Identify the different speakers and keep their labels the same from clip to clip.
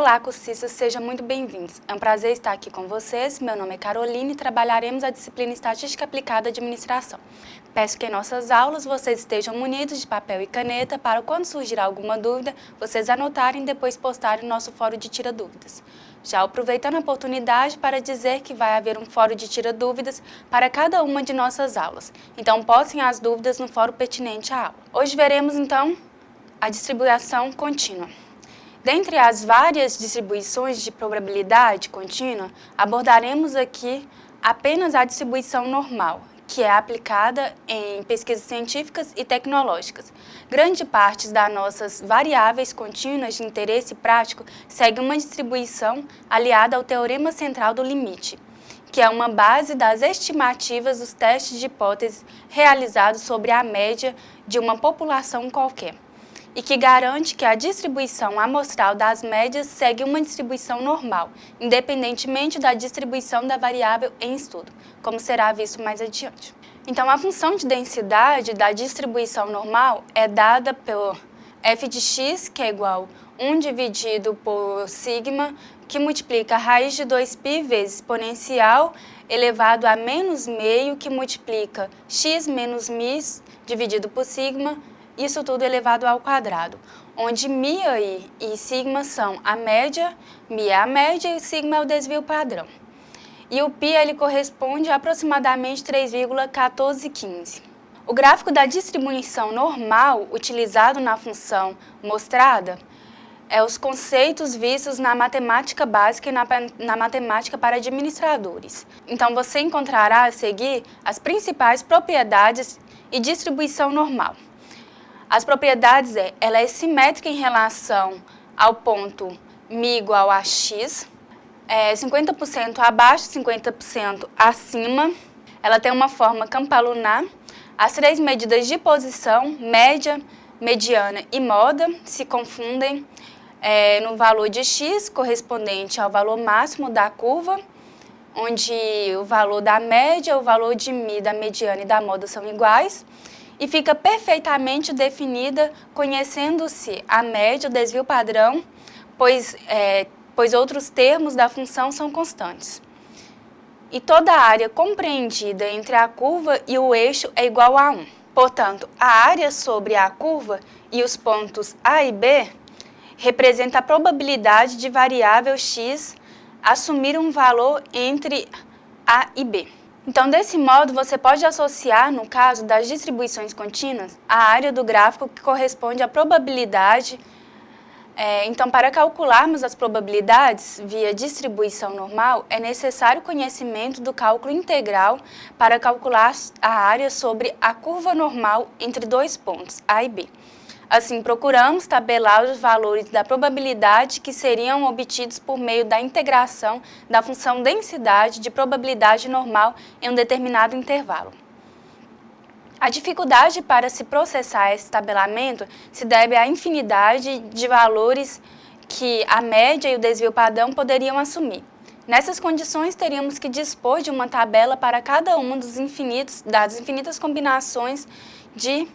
Speaker 1: Olá, cursistas, sejam muito bem-vindos. É um prazer estar aqui com vocês. Meu nome é Caroline e trabalharemos a disciplina Estatística Aplicada à Administração. Peço que em nossas aulas vocês estejam munidos de papel e caneta para, quando surgir alguma dúvida, vocês anotarem e depois postarem no nosso fórum de Tira Dúvidas. Já aproveitando a oportunidade para dizer que vai haver um fórum de Tira Dúvidas para cada uma de nossas aulas. Então, postem as dúvidas no fórum pertinente à aula. Hoje veremos, então, a distribuição contínua. Dentre as várias distribuições de probabilidade contínua, abordaremos aqui apenas a distribuição normal, que é aplicada em pesquisas científicas e tecnológicas. Grande parte das nossas variáveis contínuas de interesse prático segue uma distribuição aliada ao teorema central do limite, que é uma base das estimativas dos testes de hipótese realizados sobre a média de uma população qualquer, e que garante que a distribuição amostral das médias segue uma distribuição normal, independentemente da distribuição da variável em estudo, como será visto mais adiante. Então, a função de densidade da distribuição normal é dada pelo f de x, que é igual a 1 dividido por sigma, que multiplica a raiz de 2π vezes exponencial elevado a menos meio, que multiplica x menos μ dividido por sigma, isso tudo elevado ao quadrado, onde μ e sigma são a média, μ é a média e sigma é o desvio padrão. E o π ele corresponde a aproximadamente 3,1415. O gráfico da distribuição normal utilizado na função mostrada é os conceitos vistos na matemática básica e na matemática para administradores. Então, você encontrará a seguir as principais propriedades e distribuição normal. As propriedades ela é simétrica em relação ao ponto μ igual a x, 50% abaixo, 50% acima. Ela tem uma forma campalunar. As três medidas de posição, média, mediana e moda, se confundem no valor de x, correspondente ao valor máximo da curva, onde o valor da média, o valor de μ, da mediana e da moda são iguais. E fica perfeitamente definida conhecendo-se a média, o desvio padrão, pois outros termos da função são constantes. E toda a área compreendida entre a curva e o eixo é igual a 1. Portanto, a área sobre a curva e os pontos A e B representa a probabilidade de variável x assumir um valor entre A e B. Então, desse modo, você pode associar, no caso das distribuições contínuas, a área do gráfico que corresponde à probabilidade. Então, para calcularmos as probabilidades via distribuição normal, é necessário conhecimento do cálculo integral para calcular a área sobre a curva normal entre dois pontos, A e B. Assim, procuramos tabelar os valores da probabilidade que seriam obtidos por meio da integração da função densidade de probabilidade normal em um determinado intervalo. A dificuldade para se processar esse tabelamento se deve à infinidade de valores que a média e o desvio padrão poderiam assumir. Nessas condições, teríamos que dispor de uma tabela para cada uma das infinitas combinações de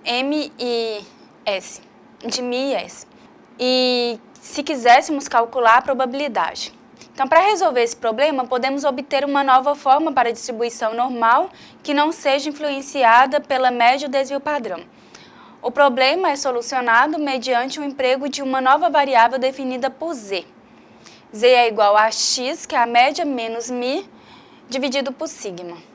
Speaker 1: M e S, de μ e S. E se quiséssemos calcular a probabilidade. Então, para resolver esse problema, podemos obter uma nova forma para a distribuição normal que não seja influenciada pela média e o desvio padrão. O problema é solucionado mediante o emprego de uma nova variável definida por z. Z é igual a x, que é a média menos μ, dividido por sigma.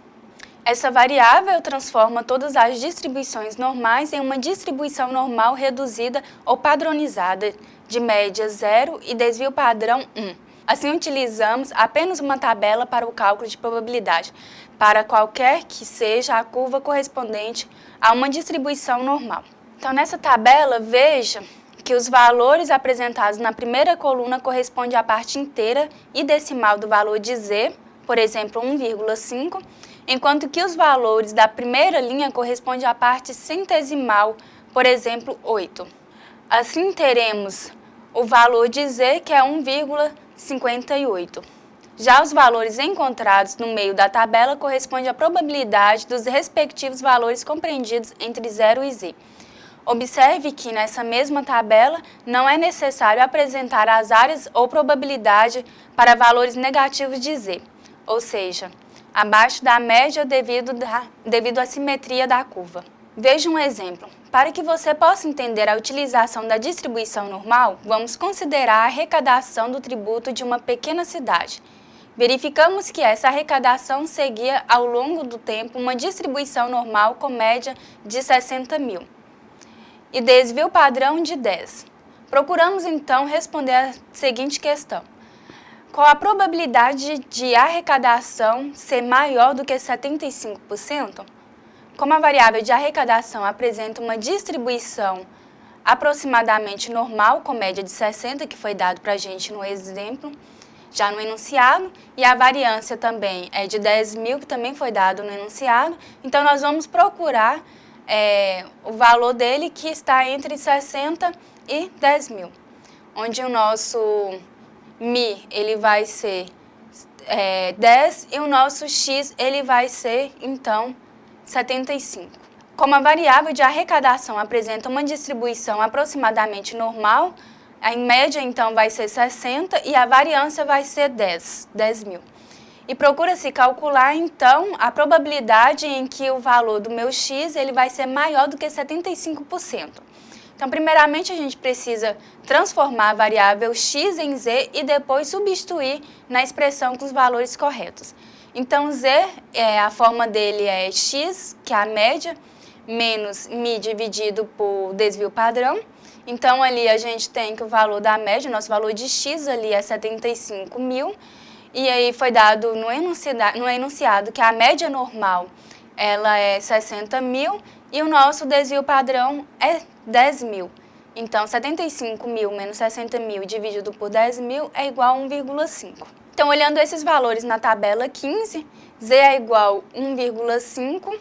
Speaker 1: Essa variável transforma todas as distribuições normais em uma distribuição normal reduzida ou padronizada de média 0 e desvio padrão 1. Assim, utilizamos apenas uma tabela para o cálculo de probabilidade, para qualquer que seja a curva correspondente a uma distribuição normal. Então, nessa tabela, veja que os valores apresentados na primeira coluna correspondem à parte inteira e decimal do valor de z, por exemplo, 1,5, enquanto que os valores da primeira linha correspondem à parte centesimal, por exemplo, 8. Assim, teremos o valor de z, que é 1,58. Já os valores encontrados no meio da tabela correspondem à probabilidade dos respectivos valores compreendidos entre 0 e z. Observe que nessa mesma tabela não é necessário apresentar as áreas ou probabilidade para valores negativos de Z, ou seja, abaixo da média devido à simetria da curva. Veja um exemplo. Para que você possa entender a utilização da distribuição normal, vamos considerar a arrecadação do tributo de uma pequena cidade. Verificamos que essa arrecadação seguia ao longo do tempo uma distribuição normal com média de 60 mil e desvio padrão de 10. Procuramos então responder a seguinte questão: qual a probabilidade de arrecadação ser maior do que 75%? Como a variável de arrecadação apresenta uma distribuição aproximadamente normal com média de 60, que foi dado para a gente no exemplo, já no enunciado, e a variância também é de 10 mil, que também foi dado no enunciado, então nós vamos procurar o valor dele, que está entre 60 e 10 mil, onde o nosso Mi ele vai ser 10 e o nosso X ele vai ser, então, 75. Como a variável de arrecadação apresenta uma distribuição aproximadamente normal, a média, então, vai ser 60 e a variância vai ser 10 mil. E procura-se calcular, então, a probabilidade em que o valor do meu X ele vai ser maior do que 75%. Então, primeiramente, a gente precisa transformar a variável X em Z e depois substituir na expressão com os valores corretos. Então, Z, a forma dele é X, que é a média, menos Mi dividido por desvio padrão. Então, ali a gente tem que o valor da média, nosso valor de X ali é 75 mil. E aí foi dado no enunciado que a média normal ela é 60 mil e o nosso desvio padrão é 10 mil. Então, 75 mil menos 60 mil dividido por 10 mil é igual a 1,5. Então, olhando esses valores na tabela 15, Z é igual a 1,5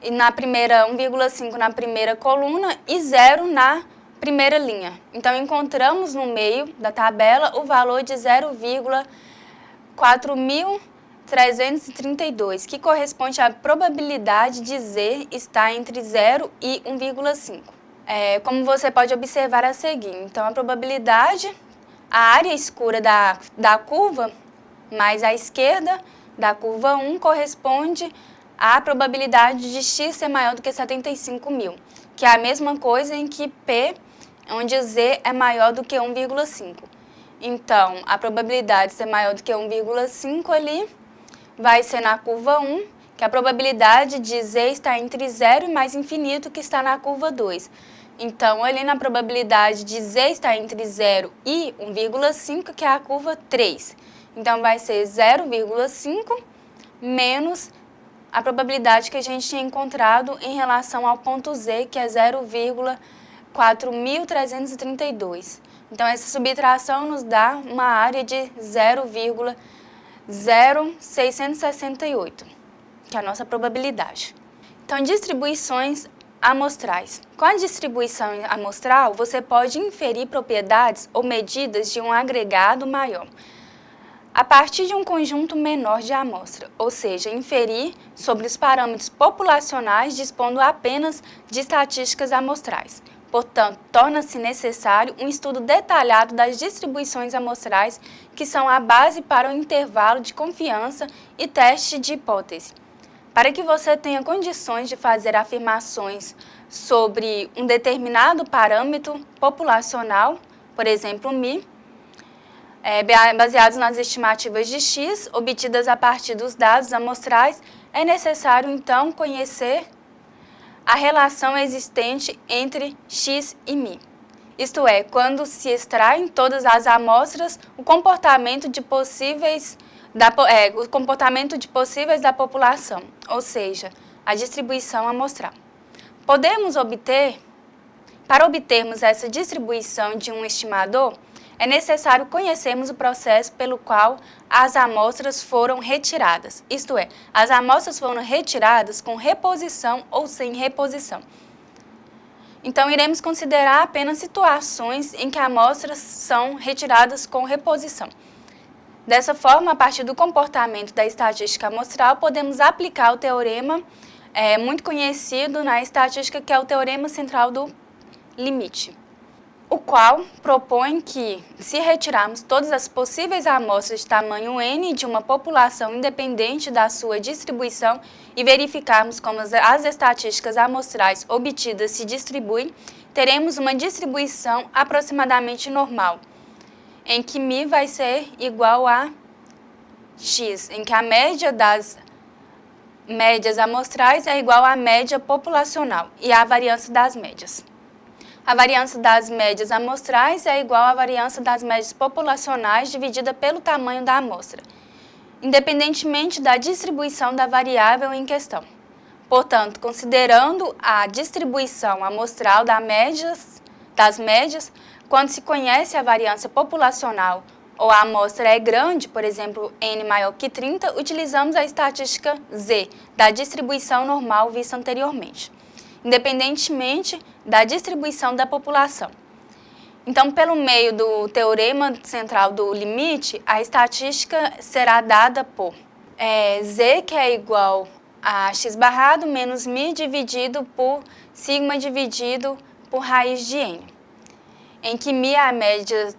Speaker 1: e na primeira 1,5 na primeira coluna e 0 na primeira linha. Então, encontramos no meio da tabela o valor de 0,4332, que corresponde à probabilidade de Z estar entre 0 e 1,5. Como você pode observar a seguir, então a probabilidade, a área escura da curva mais a esquerda da curva 1 corresponde à probabilidade de X ser maior do que 75 mil, que é a mesma coisa em que P, onde Z é maior do que 1,5. Então, a probabilidade de ser maior do que 1,5 ali vai ser na curva 1, que a probabilidade de Z está entre 0 e mais infinito, que está na curva 2. Então, ali na probabilidade de Z estar entre 0 e 1,5, que é a curva 3. Então, vai ser 0,5 menos a probabilidade que a gente tinha encontrado em relação ao ponto Z, que é 0,4332. Então, essa subtração nos dá uma área de 0,0668, que é a nossa probabilidade. Então, distribuições amostrais. Com a distribuição amostral, você pode inferir propriedades ou medidas de um agregado maior a partir de um conjunto menor de amostra, ou seja, inferir sobre os parâmetros populacionais dispondo apenas de estatísticas amostrais. Portanto, torna-se necessário um estudo detalhado das distribuições amostrais, que são a base para o intervalo de confiança e teste de hipótese. Para que você tenha condições de fazer afirmações sobre um determinado parâmetro populacional, por exemplo, Mi, baseados nas estimativas de X, obtidas a partir dos dados amostrais, é necessário, então, conhecer a relação existente entre X e Mi. Isto é, quando se extraem todas as amostras, o comportamento de possíveis da população, ou seja, a distribuição amostral. Para obtermos essa distribuição de um estimador, é necessário conhecermos o processo pelo qual as amostras foram retiradas. Isto é, as amostras foram retiradas com reposição ou sem reposição. Então, iremos considerar apenas situações em que amostras são retiradas com reposição. Dessa forma, a partir do comportamento da estatística amostral, podemos aplicar o teorema é muito conhecido na estatística, que é o teorema central do limite, o qual propõe que, se retirarmos todas as possíveis amostras de tamanho n de uma população independente da sua distribuição e verificarmos como as estatísticas amostrais obtidas se distribuem, teremos uma distribuição aproximadamente normal, em que μ vai ser igual a x, em que a média das médias amostrais é igual à média populacional e à variância das médias. A variância das médias amostrais é igual à variância das médias populacionais dividida pelo tamanho da amostra, independentemente da distribuição da variável em questão. Portanto, considerando a distribuição amostral das médias, quando se conhece a variância populacional ou a amostra é grande, por exemplo, n maior que 30, utilizamos a estatística Z, da distribuição normal vista anteriormente, independentemente da distribuição da população. Então, pelo meio do teorema central do limite, a estatística será dada por Z, que é igual a x barrado menos μ dividido por sigma dividido por raiz de n, em que μ é a média,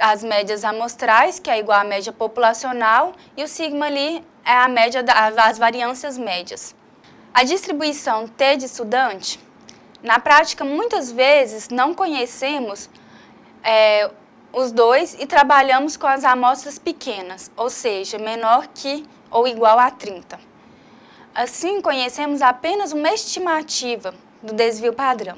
Speaker 1: as médias amostrais, que é igual à média populacional, e o sigma ali é a média das variâncias médias. A distribuição T de estudante, na prática, muitas vezes não conhecemos os dois e trabalhamos com as amostras pequenas, ou seja, menor que ou igual a 30. Assim, conhecemos apenas uma estimativa do desvio padrão.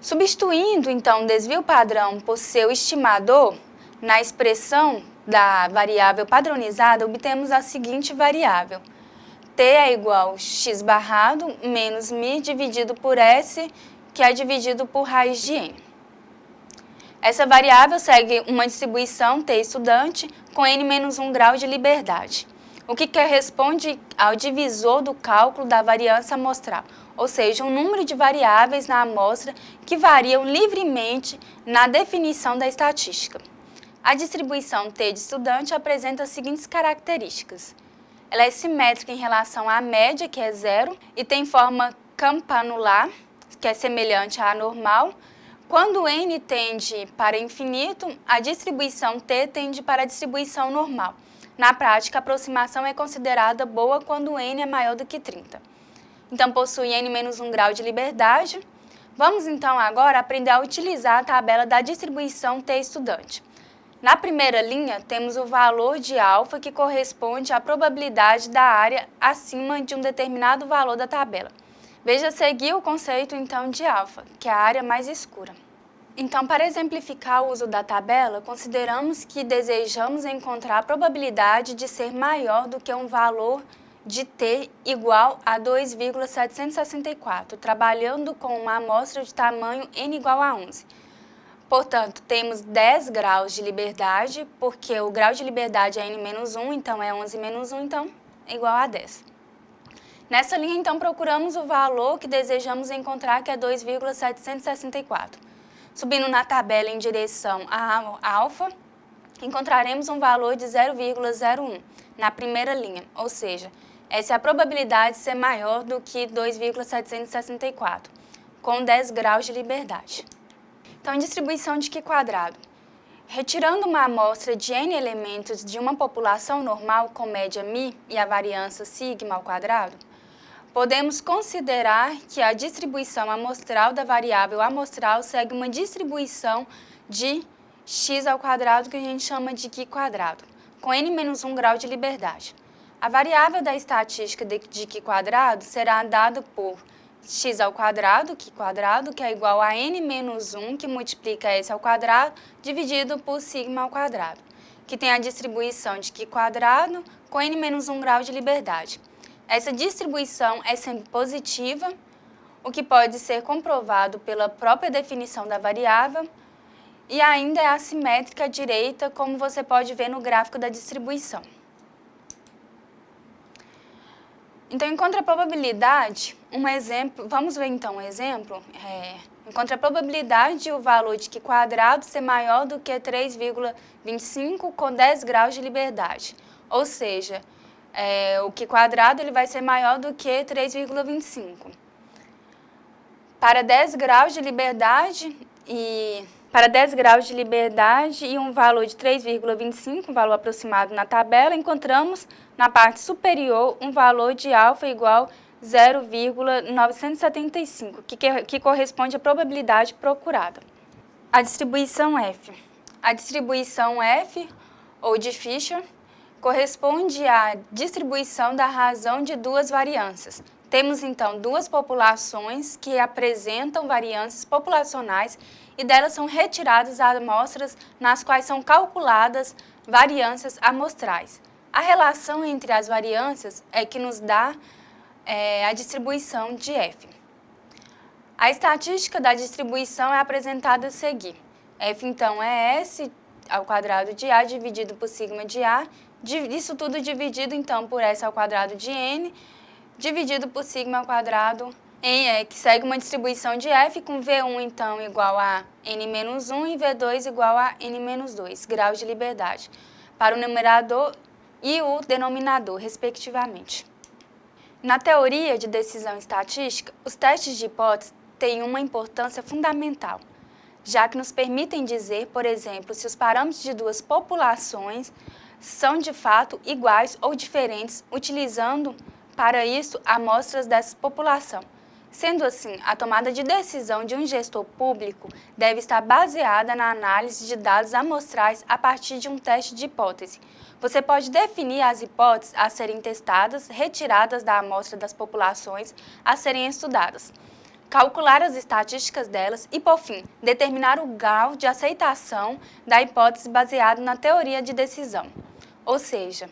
Speaker 1: Substituindo, então, o desvio padrão por seu estimador, na expressão da variável padronizada, obtemos a seguinte variável: T é igual a x barrado menos μ dividido por S, que é dividido por raiz de n. Essa variável segue uma distribuição T estudante com n menos 1 grau de liberdade, o que corresponde ao divisor do cálculo da variância amostral, ou seja, um número de variáveis na amostra que variam livremente na definição da estatística. A distribuição T de estudante apresenta as seguintes características: ela é simétrica em relação à média, que é zero, e tem forma campanular, que é semelhante à normal. Quando n tende para infinito, a distribuição T tende para a distribuição normal. Na prática, a aproximação é considerada boa quando n é maior do que 30. Então, possui n menos 1 grau de liberdade. Vamos, então, agora aprender a utilizar a tabela da distribuição T estudante. Na primeira linha, temos o valor de alfa, que corresponde à probabilidade da área acima de um determinado valor da tabela. Veja a seguir o conceito, então, de alfa, que é a área mais escura. Então, para exemplificar o uso da tabela, consideramos que desejamos encontrar a probabilidade de ser maior do que um valor de T igual a 2,764, trabalhando com uma amostra de tamanho n igual a 11. Portanto, temos 10 graus de liberdade, porque o grau de liberdade é n menos 1, então é 11 menos 1, então é igual a 10. Nessa linha, então, procuramos o valor que desejamos encontrar, que é 2,764. Subindo na tabela em direção a alfa, encontraremos um valor de 0,01 na primeira linha, ou seja, essa é a probabilidade de ser maior do que 2,764, com 10 graus de liberdade. Então, distribuição de Q². Retirando uma amostra de n elementos de uma população normal com média μ e a variância sigma ao quadrado, podemos considerar que a distribuição amostral da variável amostral segue uma distribuição de x², que a gente chama de Q², com n menos 1 grau de liberdade. A variável da estatística de Q² será dada por x², Q², que é igual a n menos 1, que multiplica S², dividido por sigma ao quadrado, que tem a distribuição de Q² com n menos 1 grau de liberdade. Essa distribuição é sempre positiva, o que pode ser comprovado pela própria definição da variável, e ainda é assimétrica à direita, como você pode ver no gráfico da distribuição. Então, em contraprobabilidade, vamos ver então um exemplo. Em contraprobabilidade, o valor de Q² ser maior do que 3,25 com 10 graus de liberdade. Ou seja, o Q quadrado ele vai ser maior do que 3,25. Para 10 graus de liberdade e um valor de 3,25, um valor aproximado na tabela, encontramos na parte superior um valor de alfa igual 0,975, que corresponde à probabilidade procurada. A distribuição F. A distribuição F, ou de Fisher, corresponde à distribuição da razão de duas variâncias. Temos, então, duas populações que apresentam variâncias populacionais e delas são retiradas amostras nas quais são calculadas variâncias amostrais. A relação entre as variâncias é que nos dá a distribuição de F. A estatística da distribuição é apresentada a seguir. F, então, é S ao quadrado de A dividido por sigma de A, isso tudo dividido, então, por S ao quadrado de N, dividido por sigma ao quadrado, que segue uma distribuição de F com V1, então, igual a N-1 e V2 igual a N-2, graus de liberdade, para o numerador e o denominador, respectivamente. Na teoria de decisão estatística, os testes de hipótese têm uma importância fundamental, já que nos permitem dizer, por exemplo, se os parâmetros de duas populações são de fato iguais ou diferentes, utilizando para isso amostras dessa população. Sendo assim, a tomada de decisão de um gestor público deve estar baseada na análise de dados amostrais a partir de um teste de hipótese. Você pode definir as hipóteses a serem testadas, retiradas da amostra das populações a serem estudadas, calcular as estatísticas delas e, por fim, determinar o grau de aceitação da hipótese baseado na teoria de decisão. Ou seja,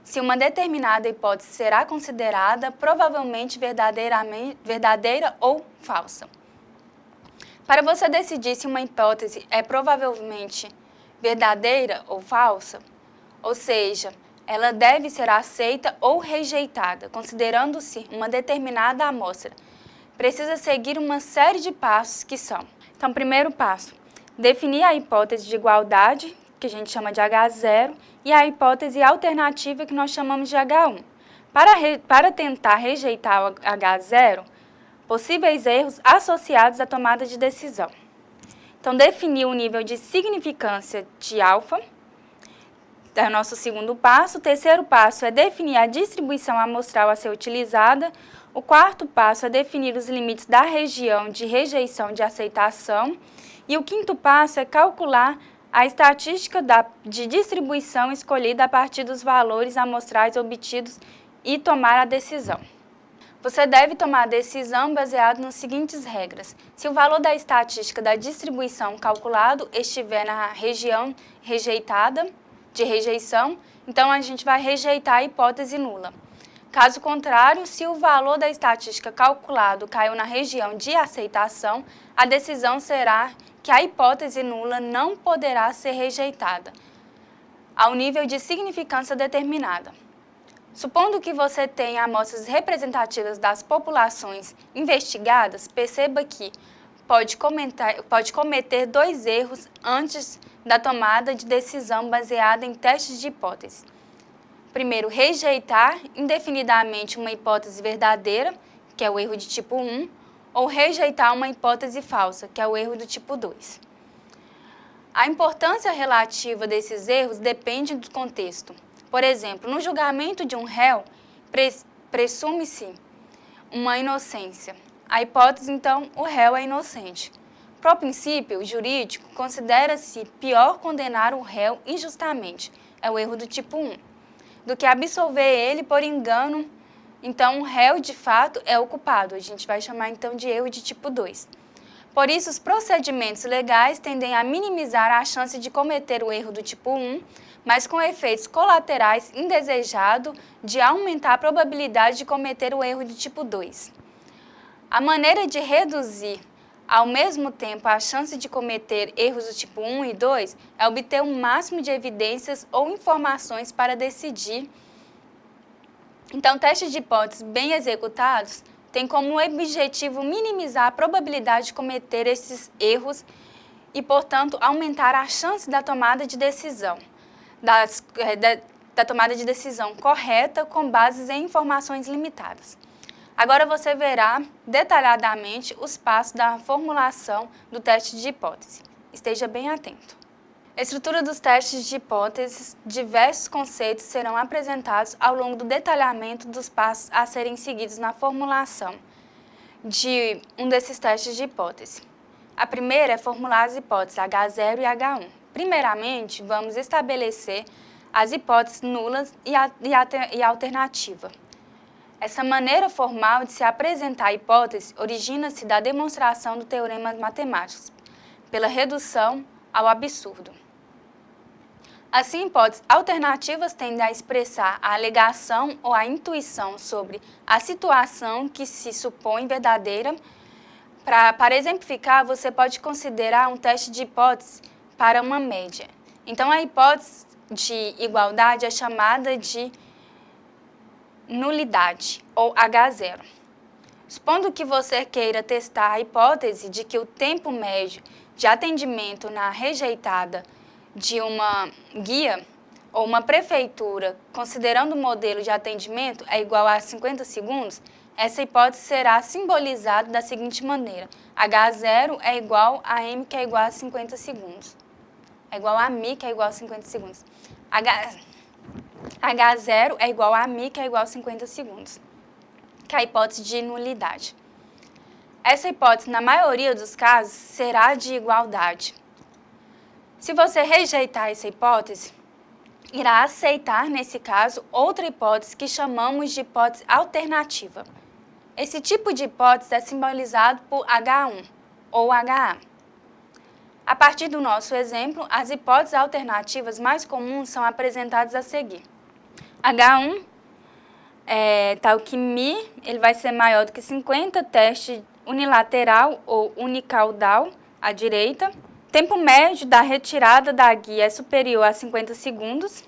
Speaker 1: se uma determinada hipótese será considerada provavelmente verdadeira ou falsa. Para você decidir se uma hipótese é provavelmente verdadeira ou falsa, ou seja, ela deve ser aceita ou rejeitada, considerando-se uma determinada amostra, precisa seguir uma série de passos que são. Então, primeiro passo, definir a hipótese de igualdade, que a gente chama de H0, e a hipótese alternativa, que nós chamamos de H1. Para tentar rejeitar o H0, possíveis erros associados à tomada de decisão. Então, definir o nível de significância de alfa, é o nosso segundo passo. O terceiro passo é definir a distribuição amostral a ser utilizada. O quarto passo é definir os limites da região de rejeição de aceitação. E o quinto passo é calcular a estatística de distribuição escolhida a partir dos valores amostrais obtidos e tomar a decisão. Você deve tomar a decisão baseado nas seguintes regras. Se o valor da estatística da distribuição calculado estiver na região rejeitada, de rejeição, então a gente vai rejeitar a hipótese nula. Caso contrário, se o valor da estatística calculado caiu na região de aceitação, a decisão será que a hipótese nula não poderá ser rejeitada, ao nível de significância determinada. Supondo que você tenha amostras representativas das populações investigadas, perceba que pode cometer dois erros antes da tomada de decisão baseada em testes de hipótese. Primeiro, rejeitar indefinidamente uma hipótese verdadeira, que é o erro de tipo 1, ou rejeitar uma hipótese falsa, que é o erro do tipo 2. A importância relativa desses erros depende do contexto. Por exemplo, no julgamento de um réu, presume-se uma inocência. A hipótese, então, o réu é inocente. Pro princípio jurídico, considera-se pior condenar o réu injustamente, é o erro do tipo 1, do que absolver ele por engano. Então, o réu, de fato, é o culpado. A gente vai chamar, então, de erro de tipo 2. Por isso, os procedimentos legais tendem a minimizar a chance de cometer o erro do tipo 1, mas com efeitos colaterais indesejados de aumentar a probabilidade de cometer o erro de tipo 2. A maneira de reduzir, ao mesmo tempo, a chance de cometer erros do tipo 1 e 2 é obter o máximo de evidências ou informações para decidir. Então, testes de hipóteses bem executados têm como objetivo minimizar a probabilidade de cometer esses erros e, portanto, aumentar a chance da tomada de decisão, da tomada de decisão correta com bases em informações limitadas. Agora você verá detalhadamente os passos da formulação do teste de hipótese. Esteja bem atento. Estrutura dos testes de hipóteses, diversos conceitos serão apresentados ao longo do detalhamento dos passos a serem seguidos na formulação de um desses testes de hipótese. A primeira é formular as hipóteses H0 e H1. Primeiramente, vamos estabelecer as hipóteses nulas e alternativa. Essa maneira formal de se apresentar a hipótese origina-se da demonstração do teorema matemático, pela redução ao absurdo. Assim, hipóteses alternativas tendem a expressar a alegação ou a intuição sobre a situação que se supõe verdadeira. Para exemplificar, você pode considerar um teste de hipótese para uma média. Então, a hipótese de igualdade é chamada de nulidade, ou H0. Supondo que você queira testar a hipótese de que o tempo médio de atendimento na rejeitada de uma guia ou uma prefeitura, considerando o modelo de atendimento, é igual a 50 segundos, essa hipótese será simbolizada da seguinte maneira: H0 é igual a M, que é igual a 50 segundos. É igual a Mi, que é igual a 50 segundos. H0 é igual a Mi, que é igual a 50 segundos, que é a hipótese de nulidade. Essa hipótese, na maioria dos casos, será de igualdade. Se você rejeitar essa hipótese, irá aceitar, nesse caso, outra hipótese que chamamos de hipótese alternativa. Esse tipo de hipótese é simbolizado por H1 ou HA. A partir do nosso exemplo, as hipóteses alternativas mais comuns são apresentadas a seguir. H1 tal que Mi, ele vai ser maior do que 50, teste unilateral ou unicaudal à direita. Tempo médio da retirada da guia é superior a 50 segundos.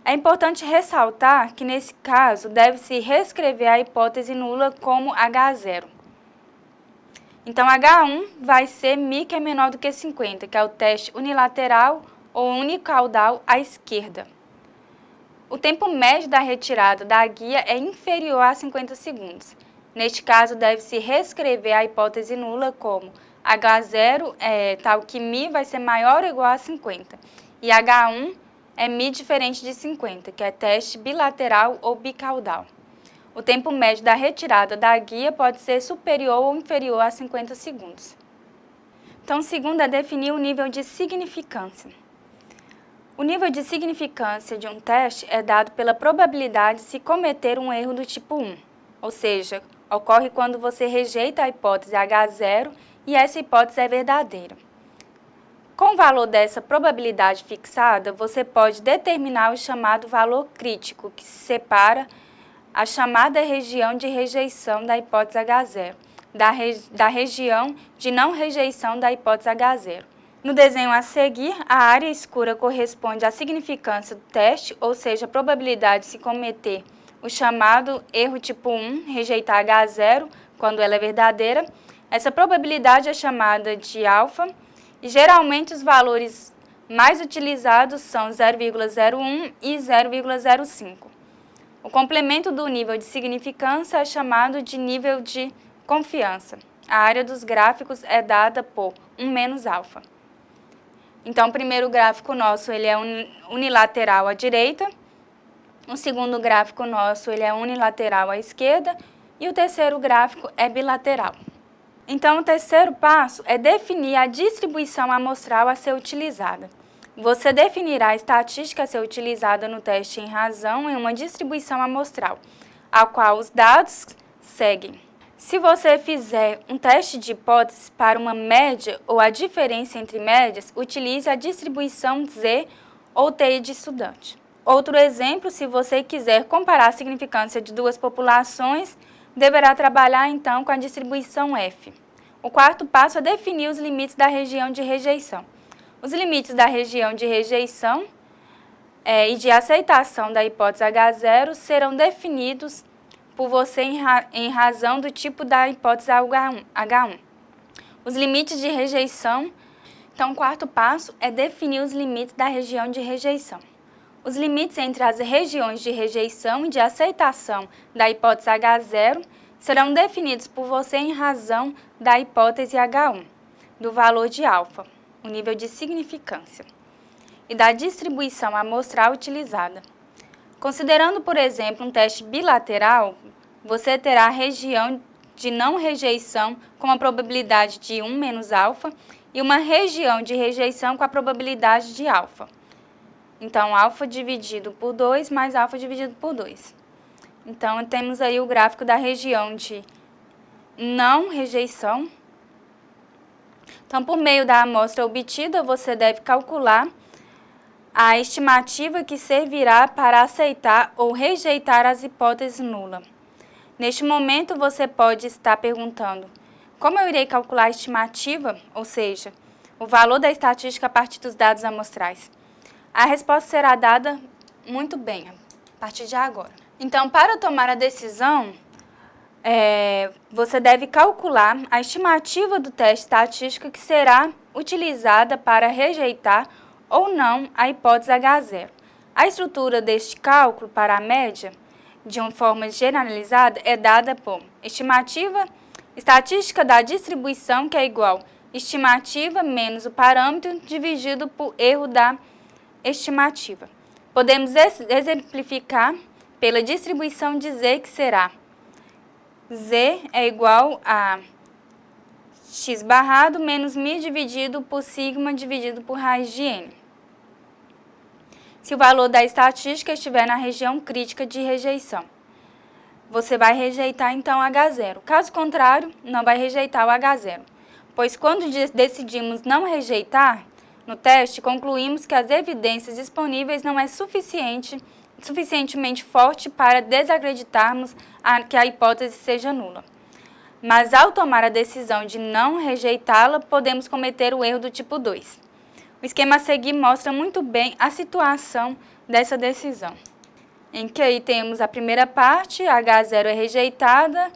Speaker 1: É importante ressaltar que, nesse caso, deve-se reescrever a hipótese nula como H0. Então, H1 vai ser Mi, que é menor do que 50, que é o teste unilateral ou unicaudal à esquerda. O tempo médio da retirada da guia é inferior a 50 segundos. Neste caso, deve-se reescrever a hipótese nula como H0 tal que Mi vai ser maior ou igual a 50. E H1 é Mi diferente de 50, que é teste bilateral ou bicaudal. O tempo médio da retirada da guia pode ser superior ou inferior a 50 segundos. Então, o segundo é definir o nível de significância. O nível de significância de um teste é dado pela probabilidade de se cometer um erro do tipo 1, ou seja, ocorre quando você rejeita a hipótese H0 e essa hipótese é verdadeira. Com o valor dessa probabilidade fixada, você pode determinar o chamado valor crítico, que separa a chamada região de rejeição da hipótese H0 da região de não rejeição da hipótese H0. No desenho a seguir, a área escura corresponde à significância do teste, ou seja, a probabilidade de se cometer o chamado erro tipo 1, rejeitar H0, quando ela é verdadeira. Essa probabilidade é chamada de alfa e geralmente os valores mais utilizados são 0,01 e 0,05. O complemento do nível de significância é chamado de nível de confiança. A área dos gráficos é dada por 1 menos alfa. Então, o primeiro gráfico nosso ele é unilateral à direita, o segundo gráfico nosso ele é unilateral à esquerda e o terceiro gráfico é bilateral. Então, o terceiro passo é definir a distribuição amostral a ser utilizada. Você definirá a estatística a ser utilizada no teste em razão em uma distribuição amostral, a qual os dados seguem. Se você fizer um teste de hipóteses para uma média ou a diferença entre médias, utilize a distribuição Z ou TI de estudante. Outro exemplo, se você quiser comparar a significância de duas populações, deverá trabalhar então com a distribuição F. O quarto passo é definir os limites da região de rejeição. Os limites da região de rejeição e de aceitação da hipótese H0 serão definidos por você em razão do tipo da hipótese H1. Os limites de rejeição, então o quarto passo é definir os limites da região de rejeição. Os limites entre as regiões de rejeição e de aceitação da hipótese H0 serão definidos por você em razão da hipótese H1, do valor de alfa, o nível de significância, e da distribuição amostral utilizada. Considerando, por exemplo, um teste bilateral, você terá a região de não rejeição com a probabilidade de 1 menos alfa e uma região de rejeição com a probabilidade de alfa. Então, alfa dividido por 2 mais alfa dividido por 2. Então, temos aí o gráfico da região de não rejeição. Então, por meio da amostra obtida, você deve calcular a estimativa que servirá para aceitar ou rejeitar as hipóteses nulas. Neste momento, você pode estar perguntando: como eu irei calcular a estimativa, ou seja, o valor da estatística a partir dos dados amostrais? A resposta será dada muito bem, a partir de agora. Então, para tomar a decisão, você deve calcular a estimativa do teste estatístico que será utilizada para rejeitar ou não a hipótese H0. A estrutura deste cálculo para a média, de uma forma generalizada, é dada por estimativa estatística da distribuição, que é igual estimativa menos o parâmetro dividido por erro da estimativa. Podemos exemplificar pela distribuição de Z, que será Z é igual a x barrado menos μ dividido por sigma dividido por raiz de n. Se o valor da estatística estiver na região crítica de rejeição, você vai rejeitar então H0. Caso contrário, não vai rejeitar o H0, pois quando decidimos não rejeitar no teste, concluímos que as evidências disponíveis não é suficientemente forte para desacreditarmos que a hipótese seja nula. Mas ao tomar a decisão de não rejeitá-la, podemos cometer o erro do tipo 2. O esquema a seguir mostra muito bem a situação dessa decisão, em que aí temos a primeira parte, H0 é rejeitada,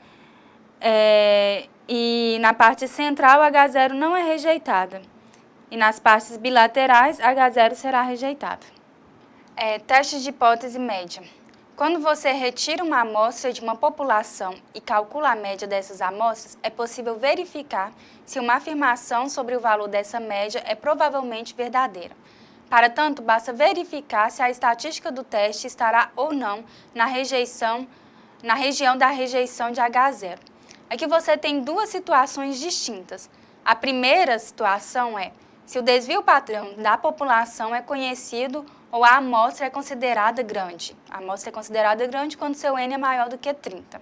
Speaker 1: e na parte central, H0 não é rejeitada. E nas partes bilaterais, H0 será rejeitado. Teste de hipótese média. Quando você retira uma amostra de uma população e calcula a média dessas amostras, é possível verificar se uma afirmação sobre o valor dessa média é provavelmente verdadeira. Para tanto, basta verificar se a estatística do teste estará ou não na região da rejeição de H0. Aqui você tem duas situações distintas. A primeira situação é se o desvio padrão da população é conhecido ou a amostra é considerada grande. A amostra é considerada grande quando seu N é maior do que 30.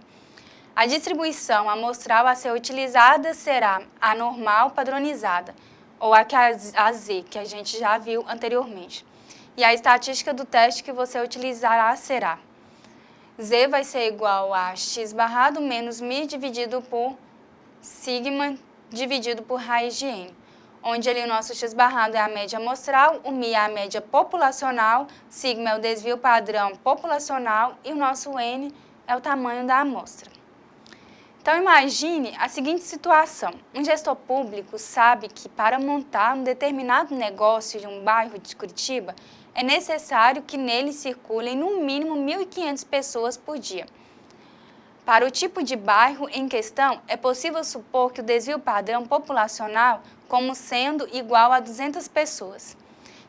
Speaker 1: A distribuição amostral a ser utilizada será a normal padronizada, ou a Z, que a gente já viu anteriormente. E a estatística do teste que você utilizará será Z vai ser igual a x barrado menos μ dividido por sigma dividido por raiz de n, onde ali o nosso x barrado é a média amostral, o μ é a média populacional, sigma é o desvio padrão populacional e o nosso n é o tamanho da amostra. Então, imagine a seguinte situação. Um gestor público sabe que para montar um determinado negócio de um bairro de Curitiba, é necessário que nele circulem no mínimo 1.500 pessoas por dia. Para o tipo de bairro em questão, é possível supor que o desvio padrão populacional como sendo igual a 200 pessoas.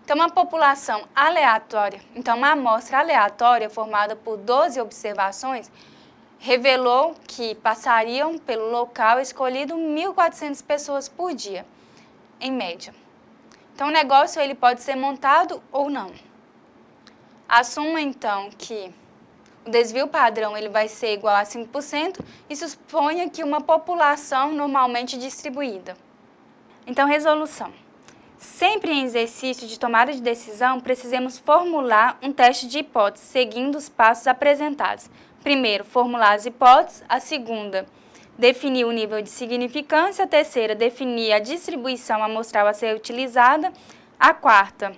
Speaker 1: Então, uma população aleatória, uma amostra aleatória formada por 12 observações, revelou que passariam pelo local escolhido 1.400 pessoas por dia, em média. Então, o negócio ele pode ser montado ou não. Assuma, então, que o desvio padrão ele vai ser igual a 5% e suponha que uma população normalmente distribuída. Então, resolução. Sempre em exercício de tomada de decisão, precisamos formular um teste de hipótese, seguindo os passos apresentados. Primeiro, formular as hipóteses. A segunda, definir o nível de significância. A terceira, definir a distribuição amostral a ser utilizada. A quarta,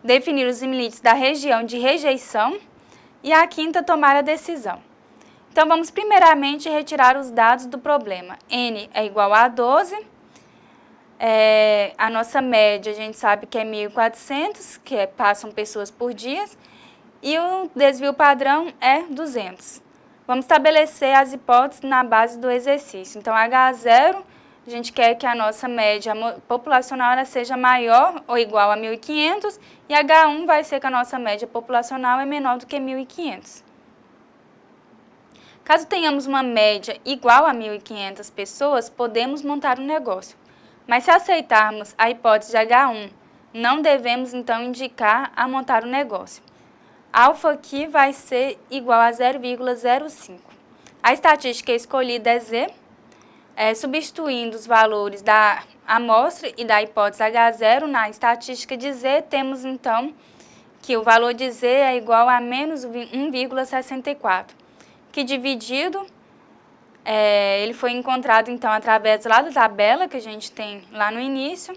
Speaker 1: definir os limites da região de rejeição. E a quinta, tomar a decisão. Então, vamos primeiramente retirar os dados do problema. N é igual a 12. A nossa média, a gente sabe que é 1.400, passam pessoas por dia. e o desvio padrão é 200. Vamos estabelecer as hipóteses na base do exercício. Então, H0, a gente quer que a nossa média populacional ela seja maior ou igual a 1.500 e H1 vai ser que a nossa média populacional é menor do que 1.500. Caso tenhamos uma média igual a 1.500 pessoas, podemos montar um negócio. Mas se aceitarmos a hipótese de H1, não devemos então indicar a montar um negócio. Alfa aqui vai ser igual a 0,05. A estatística escolhida é Z, substituindo os valores da amostra e da hipótese H0 na estatística de Z, temos então que o valor de Z é igual a menos 1,64, que dividido, ele foi encontrado então através lá da tabela que a gente tem lá no início,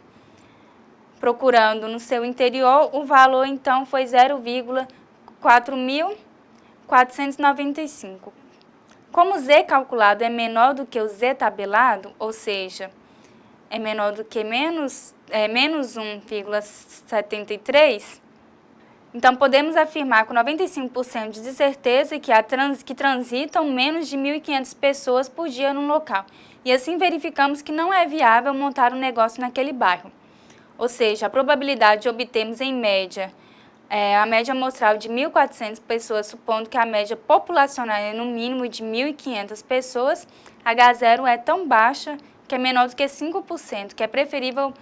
Speaker 1: procurando no seu interior, o valor então foi 0,4.495. Como o Z calculado é menor do que o Z tabelado, ou seja, é menor do que menos 1,73, então podemos afirmar com 95% de certeza que transitam menos de 1.500 pessoas por dia no local. E assim verificamos que não é viável montar um negócio naquele bairro. Ou seja, a probabilidade de obtermos em média a média amostral de 1.400 pessoas, supondo que a média populacional é no mínimo de 1.500 pessoas, H0 é tão baixa que é menor do que 5%, que é preferível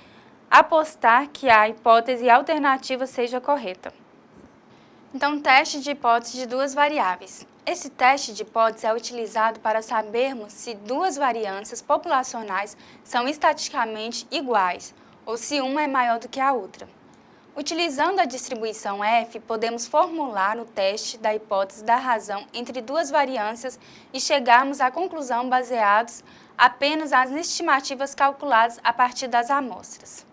Speaker 1: apostar que a hipótese alternativa seja correta. Então, teste de hipótese de duas variáveis. Esse teste de hipótese é utilizado para sabermos se duas variâncias populacionais são estatisticamente iguais, ou se uma é maior do que a outra. Utilizando a distribuição F, podemos formular o teste da hipótese da razão entre duas variâncias e chegarmos à conclusão baseados apenas nas estimativas calculadas a partir das amostras.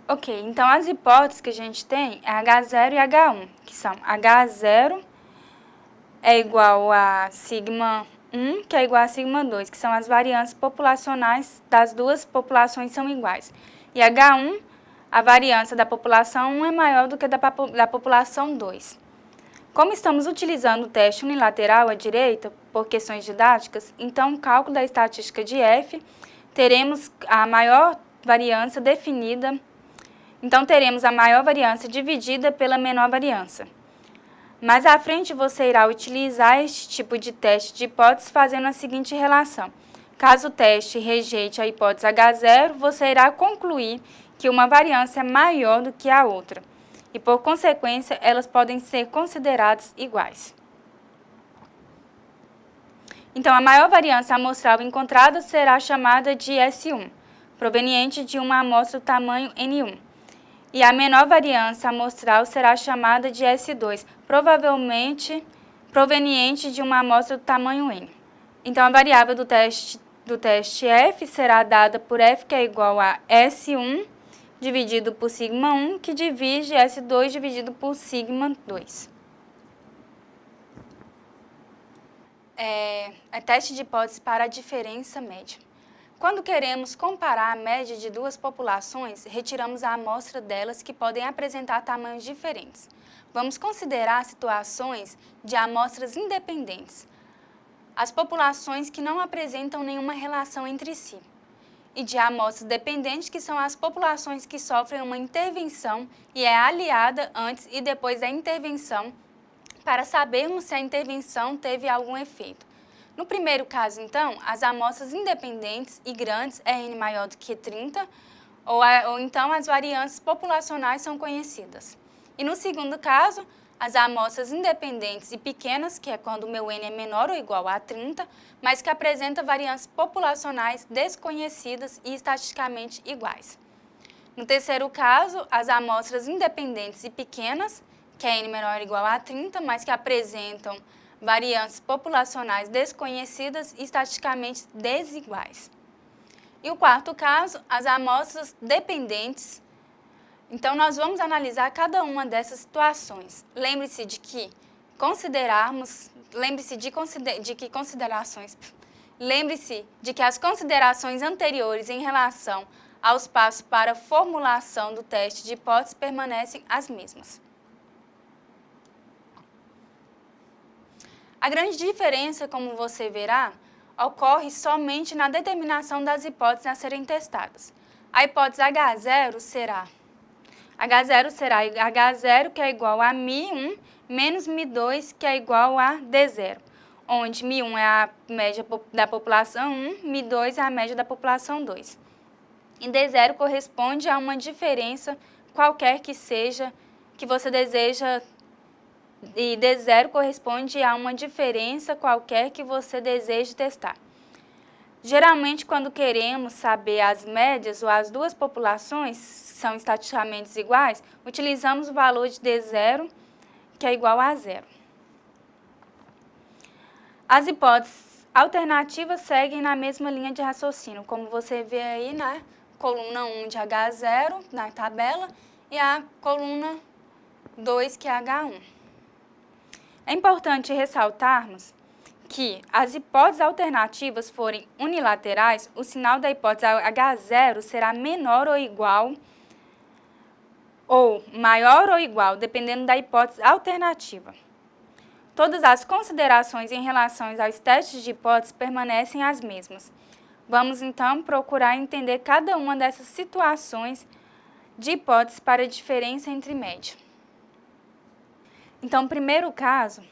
Speaker 1: Ok, então as hipóteses que a gente tem é H0 e H1, que são H0 é igual a sigma 1, que é igual a sigma 2, que são as variâncias populacionais das duas populações são iguais. E H1, a variância da população 1 é maior do que da população 2. Como estamos utilizando o teste unilateral à direita, por questões didáticas, então, no cálculo da estatística de F, teremos a maior variância definida. Então, teremos a maior variância dividida pela menor variância. Mais à frente, você irá utilizar este tipo de teste de hipótese fazendo a seguinte relação. Caso o teste rejeite a hipótese H0, você irá concluir que uma variância é maior do que a outra. E, por consequência, elas podem ser consideradas iguais. Então, a maior variância amostral encontrada será chamada de S1, proveniente de uma amostra do tamanho N1. E a menor variância amostral será chamada de S2, provavelmente proveniente de uma amostra do tamanho N. Então, a variável do teste F será dada por F, que é igual a S1 dividido por sigma 1, que divide S2 dividido por sigma 2. É teste de hipótese para a diferença média. Quando queremos comparar a média de duas populações, retiramos a amostra delas que podem apresentar tamanhos diferentes. Vamos considerar situações de amostras independentes, as populações que não apresentam nenhuma relação entre si, e de amostras dependentes, que são as populações que sofrem uma intervenção e é aliada antes e depois da intervenção, para sabermos se a intervenção teve algum efeito. No primeiro caso, então, as amostras independentes e grandes é N maior do que 30, ou então as variâncias populacionais são conhecidas. E no segundo caso, as amostras independentes e pequenas, que é quando o meu N é menor ou igual a 30, mas que apresenta variâncias populacionais desconhecidas e estatisticamente iguais. No terceiro caso, as amostras independentes e pequenas, que é N menor ou igual a 30, mas que apresentam variâncias populacionais desconhecidas e estatisticamente desiguais. E o quarto caso, as amostras dependentes. Então, nós vamos analisar cada uma dessas situações. Lembre-se de que as considerações anteriores em relação aos passos para a formulação do teste de hipótese permanecem as mesmas. A grande diferença, como você verá, ocorre somente na determinação das hipóteses a serem testadas. A hipótese H0 será H0, que é igual a Mi1 menos Mi2, que é igual a D0, onde Mi1 é a média da população 1, Mi2 é a média da população 2. E D0 corresponde a uma diferença qualquer que seja que você deseja, e D0 corresponde a uma diferença qualquer que você deseje testar. Geralmente, quando queremos saber as médias ou as duas populações são estatisticamente iguais, utilizamos o valor de D0, que é igual a 0. As hipóteses alternativas seguem na mesma linha de raciocínio, como você vê aí na coluna 1 de H0, na tabela, e a coluna 2, que é H1. É importante ressaltarmos que as hipóteses alternativas forem unilaterais, o sinal da hipótese H0 será menor ou igual, ou maior ou igual, dependendo da hipótese alternativa. Todas as considerações em relação aos testes de hipótese permanecem as mesmas. Vamos, então, procurar entender cada uma dessas situações de hipótese para a diferença entre média. Então, no primeiro caso,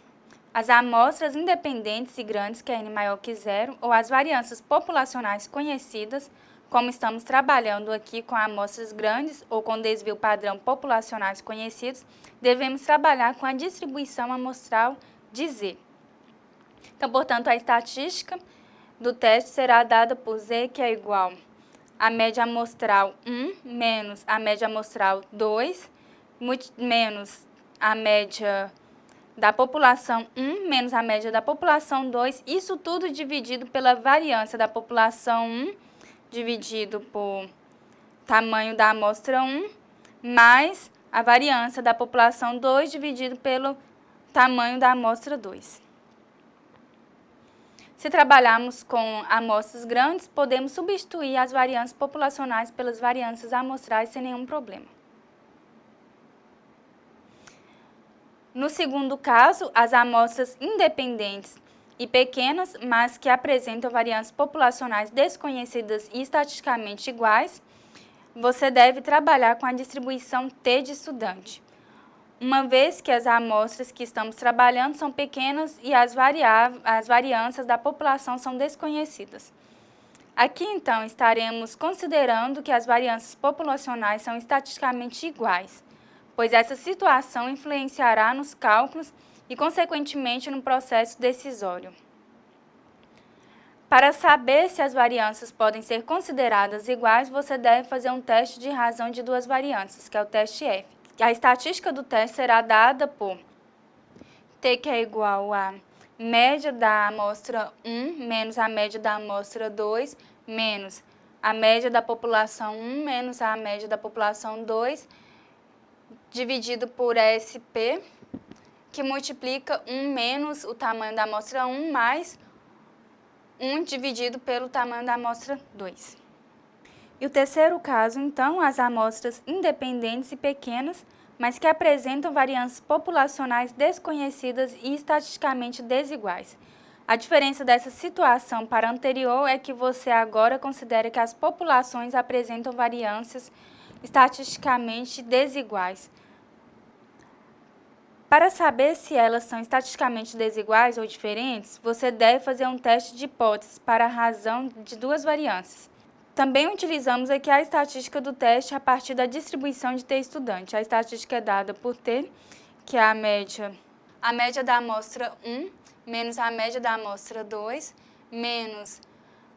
Speaker 1: as amostras independentes e grandes, que é N maior que 0, ou as variâncias populacionais conhecidas, como estamos trabalhando aqui com amostras grandes ou com desvio padrão populacionais conhecidos, devemos trabalhar com a distribuição amostral de Z. Então, portanto, a estatística do teste será dada por Z, que é igual a média amostral 1 menos a média amostral 2, menos a média da população 1 menos a média da população 2, isso tudo dividido pela variância da população 1, dividido por tamanho da amostra 1, mais a variância da população 2, dividido pelo tamanho da amostra 2. Se trabalharmos com amostras grandes, podemos substituir as variâncias populacionais pelas variâncias amostrais sem nenhum problema. No segundo caso, as amostras independentes e pequenas, mas que apresentam variâncias populacionais desconhecidas e estatisticamente iguais, você deve trabalhar com a distribuição T de estudante, uma vez que as amostras que estamos trabalhando são pequenas e as variâncias da população são desconhecidas. Aqui, então, estaremos considerando que as variâncias populacionais são estatisticamente iguais, pois essa situação influenciará nos cálculos e, consequentemente, no processo decisório. Para saber se as variâncias podem ser consideradas iguais, você deve fazer um teste de razão de duas variâncias, que é o teste F. A estatística do teste será dada por T, que é igual a média da amostra 1 menos a média da amostra 2 menos a média da população 1 menos a média da população 2, dividido por SP, que multiplica 1 menos o tamanho da amostra 1 mais 1 dividido pelo tamanho da amostra 2. E o terceiro caso, então, as amostras independentes e pequenas, mas que apresentam variâncias populacionais desconhecidas e estatisticamente desiguais. A diferença dessa situação para a anterior é que você agora considera que as populações apresentam variâncias estatisticamente desiguais. Para saber se elas são estatisticamente desiguais ou diferentes, você deve fazer um teste de hipótese para a razão de duas variâncias. Também utilizamos aqui a estatística do teste a partir da distribuição de T estudante. A estatística é dada por T, que é a média da amostra 1 menos a média da amostra 2 menos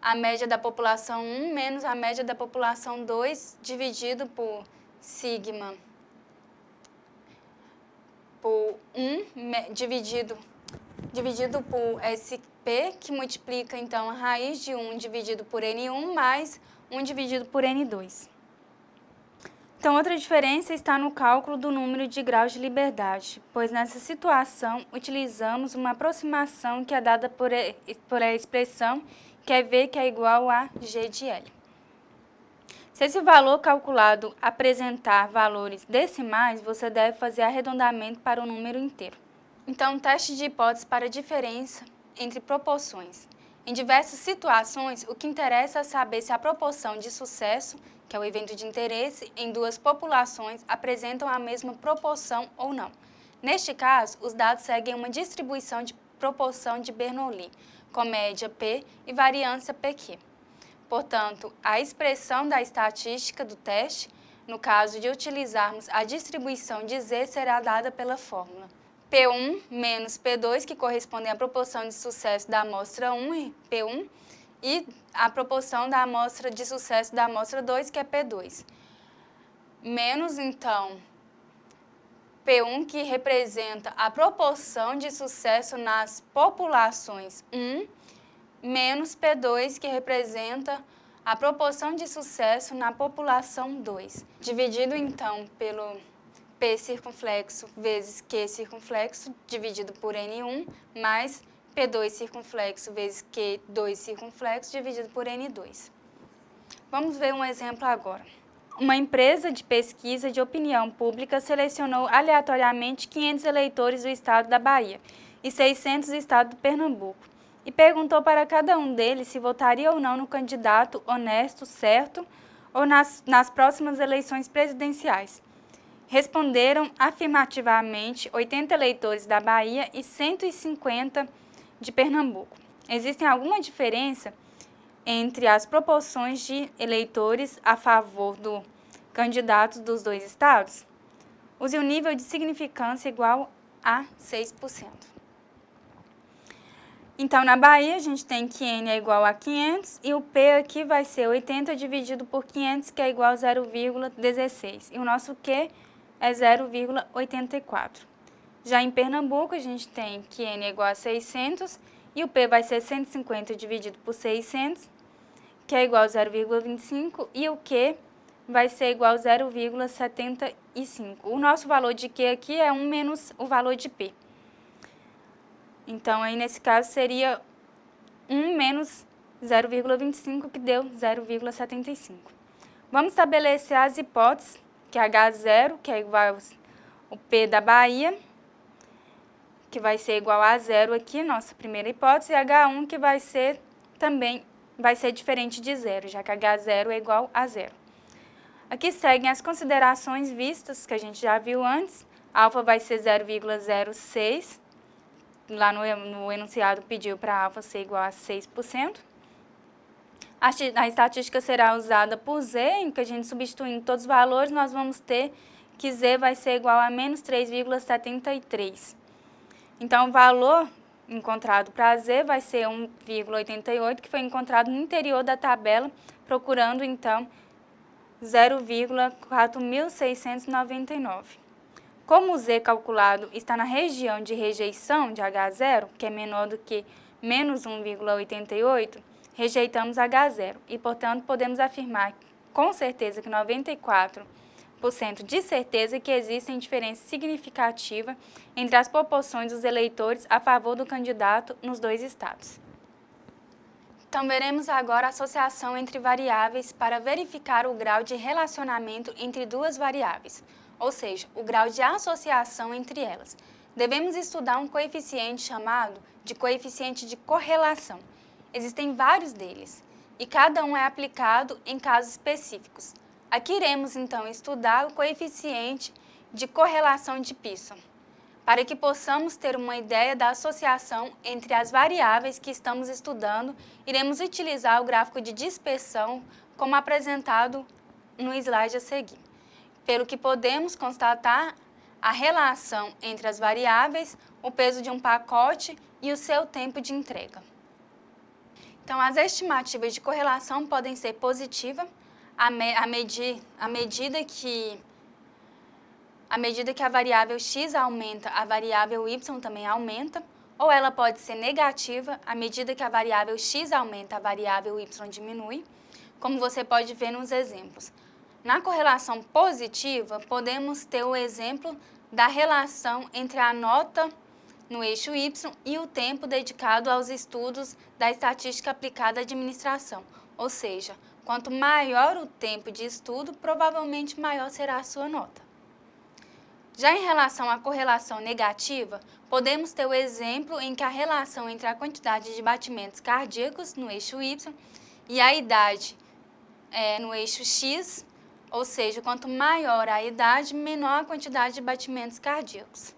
Speaker 1: a média da população 1 menos a média da população 2 dividido por sigma por 1 dividido por SP, que multiplica, então, a raiz de 1 dividido por N1 mais 1 dividido por N2. Então, outra diferença está no cálculo do número de graus de liberdade, pois nessa situação utilizamos uma aproximação que é dada por a expressão que é V, que é igual a G de L. Se esse valor calculado apresentar valores decimais, você deve fazer arredondamento para o número inteiro. Então, teste de hipótese para diferença entre proporções. Em diversas situações, o que interessa é saber se a proporção de sucesso, que é o evento de interesse, em duas populações apresentam a mesma proporção ou não. Neste caso, os dados seguem uma distribuição de proporção de Bernoulli, com média P e variância PQ. Portanto, a expressão da estatística do teste, no caso de utilizarmos a distribuição de Z, será dada pela fórmula P1 menos P2, que correspondem à proporção de sucesso da amostra 1, P1, e a proporção da amostra de sucesso da amostra 2, que é P2. Menos, então, P1, que representa a proporção de sucesso nas populações 1, menos P2, que representa a proporção de sucesso na população 2. Dividido, então, pelo P circunflexo vezes Q circunflexo, dividido por N1, mais P2 circunflexo vezes Q2 circunflexo, dividido por N2. Vamos ver um exemplo agora. Uma empresa de pesquisa de opinião pública selecionou aleatoriamente 500 eleitores do estado da Bahia e 600 do estado do Pernambuco e perguntou para cada um deles se votaria ou não no candidato honesto, certo, ou nas próximas eleições presidenciais. Responderam afirmativamente 80 eleitores da Bahia e 150 de Pernambuco. Existe alguma diferença entre as proporções de eleitores a favor do candidato dos dois estados? Use o nível de significância igual a 6%. Então, na Bahia, a gente tem que N é igual a 500 e o P aqui vai ser 80 dividido por 500, que é igual a 0,16. E o nosso Q é 0,84. Já em Pernambuco, a gente tem que N é igual a 600 e o P vai ser 150 dividido por 600, que é igual a 0,25, e o Q vai ser igual a 0,75. O nosso valor de Q aqui é 1 menos o valor de P. Então, aí nesse caso seria 1 menos 0,25, que deu 0,75. Vamos estabelecer as hipóteses, que é H0, que é igual ao P da Bahia, que vai ser igual a 0 aqui, nossa primeira hipótese, e H1, que vai ser diferente de 0, já que H0 é igual a 0. Aqui seguem as considerações vistas, que a gente já viu antes. Alfa vai ser 0,06, lá no enunciado pediu para alfa ser igual a 6%. A estatística será usada por Z, em que a gente substituindo todos os valores, nós vamos ter que Z vai ser igual a menos 3,73. Então, o valor encontrado para Z vai ser 1,88, que foi encontrado no interior da tabela, procurando, então, 0,4699. Como o Z calculado está na região de rejeição de H0, que é menor do que menos 1,88, rejeitamos H0 e, portanto, podemos afirmar com certeza que 94% de certeza que existe diferença significativa entre as proporções dos eleitores a favor do candidato nos dois estados. Então, veremos agora a associação entre variáveis para verificar o grau de relacionamento entre duas variáveis, ou seja, o grau de associação entre elas. Devemos estudar um coeficiente chamado de coeficiente de correlação. Existem vários deles, e cada um é aplicado em casos específicos. Aqui iremos, então, estudar o coeficiente de correlação de Pearson, para que possamos ter uma ideia da associação entre as variáveis que estamos estudando. Iremos utilizar o gráfico de dispersão como apresentado no slide a seguir, pelo que podemos constatar a relação entre as variáveis, o peso de um pacote e o seu tempo de entrega. Então, as estimativas de correlação podem ser positivas à medida que a variável x aumenta, a variável y também aumenta, ou ela pode ser negativa, à medida que a variável x aumenta, a variável y diminui, como você pode ver nos exemplos. Na correlação positiva, podemos ter o exemplo da relação entre a nota no eixo y e o tempo dedicado aos estudos da estatística aplicada à administração, ou seja, quanto maior o tempo de estudo, provavelmente maior será a sua nota. Já em relação à correlação negativa, podemos ter o exemplo em que a relação entre a quantidade de batimentos cardíacos no eixo Y e a idade no eixo X, ou seja, quanto maior a idade, menor a quantidade de batimentos cardíacos.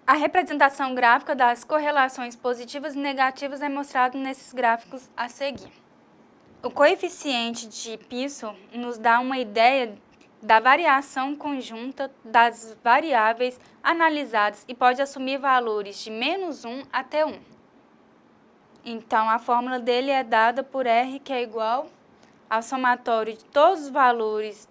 Speaker 1: A representação gráfica das correlações positivas e negativas é mostrada nesses gráficos a seguir. O coeficiente de Pearson nos dá uma ideia da variação conjunta das variáveis analisadas e pode assumir valores de -1 até 1. Então, a fórmula dele é dada por R, que é igual ao somatório de todos os valores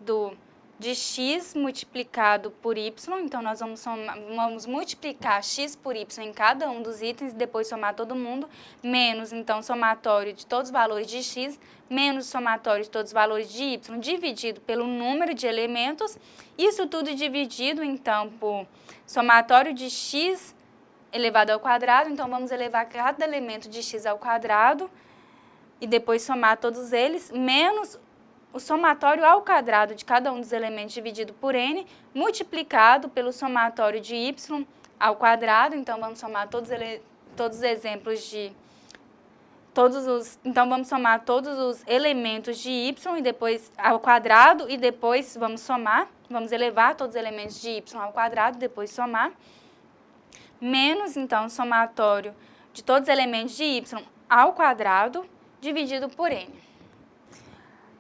Speaker 1: de x multiplicado por y. Então, nós vamos multiplicar x por y em cada um dos itens e depois somar todo mundo, menos, então, somatório de todos os valores de x, menos somatório de todos os valores de y, dividido pelo número de elementos. Isso tudo dividido, então, por somatório de x elevado ao quadrado. Então, vamos elevar cada elemento de x ao quadrado e depois somar todos eles, menos o somatório ao quadrado de cada um dos elementos dividido por n, multiplicado pelo somatório de y ao quadrado. Então, vamos somar todos os exemplos de então, vamos somar todos os elementos de y e depois ao quadrado e depois vamos elevar todos os elementos de y ao quadrado, depois somar, menos, então, o somatório de todos os elementos de y ao quadrado dividido por n.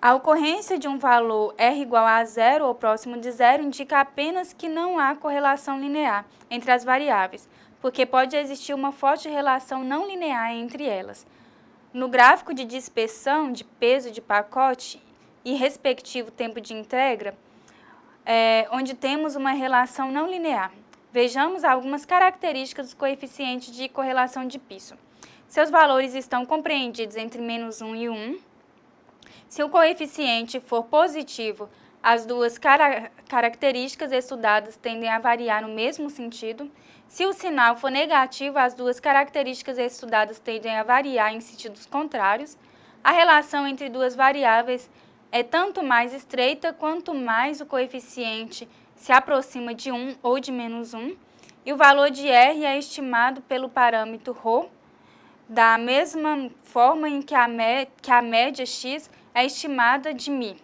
Speaker 1: A ocorrência de um valor R igual a zero ou próximo de zero indica apenas que não há correlação linear entre as variáveis, porque pode existir uma forte relação não linear entre elas. No gráfico de dispersão de peso de pacote e respectivo tempo de entrega, onde temos uma relação não linear, vejamos algumas características do coeficiente de correlação de Pearson. Seus valores estão compreendidos entre -1 e 1. Se o coeficiente for positivo, as duas características estudadas tendem a variar no mesmo sentido. Se o sinal for negativo, as duas características estudadas tendem a variar em sentidos contrários. A relação entre duas variáveis é tanto mais estreita quanto mais o coeficiente se aproxima de 1 ou de -1. E o valor de R é estimado pelo parâmetro ρ, da mesma forma em que a média x é estimada de μ.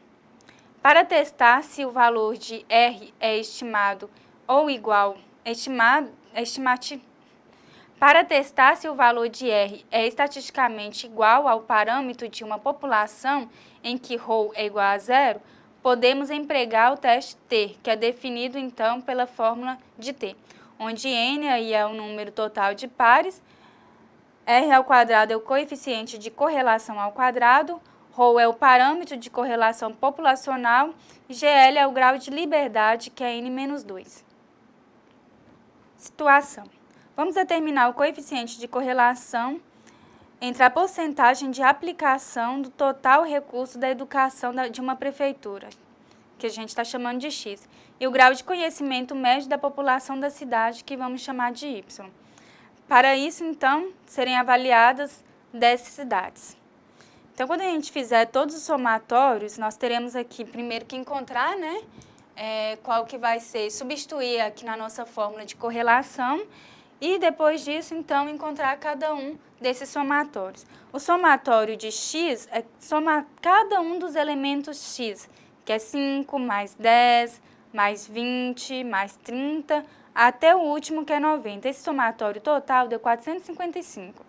Speaker 1: Para testar se o valor de R é estimado ou igual, para testar se o valor de R é estatisticamente igual ao parâmetro de uma população em que ρ é igual a zero, podemos empregar o teste T, que é definido então pela fórmula de T, onde n aí é o número total de pares, R ao quadrado é o coeficiente de correlação ao quadrado, ρ é o parâmetro de correlação populacional e GL é o grau de liberdade, que é n-2. Situação. Vamos determinar o coeficiente de correlação entre a porcentagem de aplicação do total recurso da educação de uma prefeitura, que a gente está chamando de x, e o grau de conhecimento médio da população da cidade, que vamos chamar de y. Para isso, então, serem avaliadas 10 cidades. Então, quando a gente fizer todos os somatórios, nós teremos aqui primeiro que encontrar, né, qual que vai ser, substituir aqui na nossa fórmula de correlação e depois disso, então, encontrar cada um desses somatórios. O somatório de x é somar cada um dos elementos x, que é 5, mais 10, mais 20, mais 30, até o último, que é 90. Esse somatório total deu 455.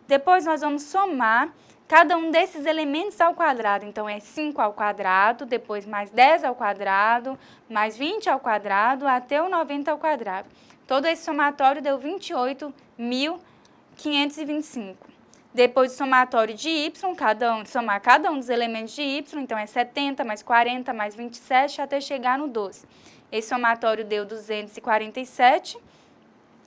Speaker 1: Depois, nós vamos somar cada um desses elementos ao quadrado. Então, é 5 ao quadrado, depois mais 10 ao quadrado, mais 20 ao quadrado, até o 90 ao quadrado. Todo esse somatório deu 28.525. Depois do somatório de y, somar cada um dos elementos de y, então é 70, mais 40, mais 27, até chegar no 12. Esse somatório deu 247.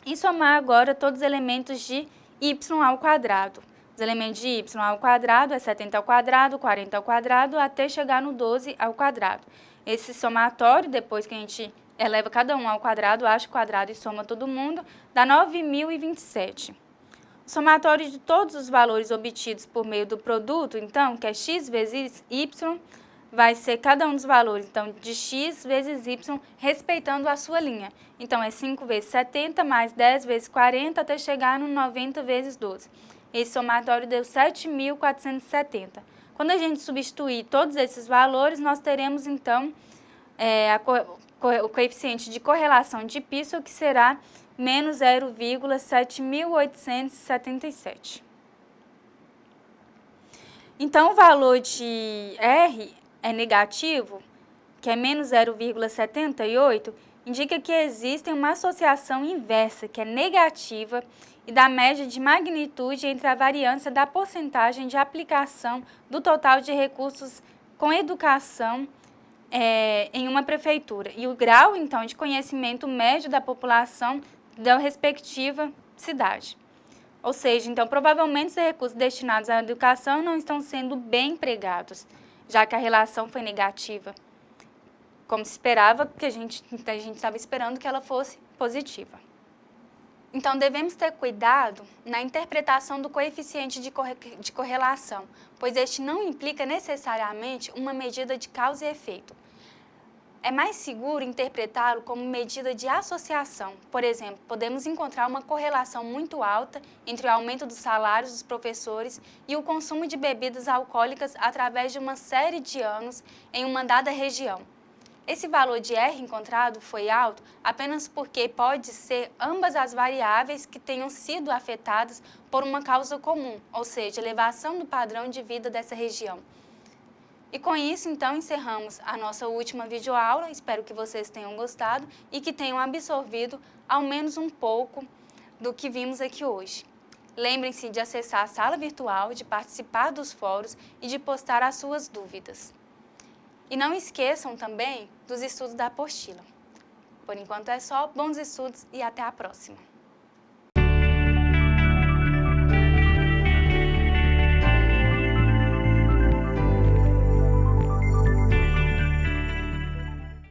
Speaker 1: E somar agora todos os elementos de y ao quadrado. Os elementos de y ao quadrado é 70 ao quadrado, 40 ao quadrado, até chegar no 12 ao quadrado. Esse somatório, depois que a gente eleva cada um ao quadrado, acha o quadrado e soma todo mundo, dá 9.027. O somatório de todos os valores obtidos por meio do produto, então, que é x vezes y, vai ser cada um dos valores, então, de x vezes y, respeitando a sua linha. Então, é 5 vezes 70 mais 10 vezes 40 até chegar no 90 vezes 12. Esse somatório deu 7.470. Quando a gente substituir todos esses valores, nós teremos, então, o coeficiente de correlação de Pearsall, que será menos 0,7877. Então, o valor de R é negativo, que é menos 0,78, indica que existe uma associação inversa, que é negativa, e da média de magnitude entre a variância da porcentagem de aplicação do total de recursos com educação em uma prefeitura, e o grau, então, de conhecimento médio da população da respectiva cidade. Ou seja, então, provavelmente os recursos destinados à educação não estão sendo bem empregados, já que a relação foi negativa, como se esperava, porque a gente estava esperando que ela fosse positiva. Então, devemos ter cuidado na interpretação do coeficiente de correlação, pois este não implica necessariamente uma medida de causa e efeito. É mais seguro interpretá-lo como medida de associação. Por exemplo, podemos encontrar uma correlação muito alta entre o aumento dos salários dos professores e o consumo de bebidas alcoólicas através de uma série de anos em uma dada região. Esse valor de R encontrado foi alto apenas porque pode ser ambas as variáveis que tenham sido afetadas por uma causa comum, ou seja, elevação do padrão de vida dessa região. E com isso, então, encerramos a nossa última videoaula. Espero que vocês tenham gostado e que tenham absorvido ao menos um pouco do que vimos aqui hoje. Lembrem-se de acessar a sala virtual, de participar dos fóruns e de postar as suas dúvidas. E não esqueçam também dos estudos da apostila. Por enquanto é só, bons estudos e até a próxima!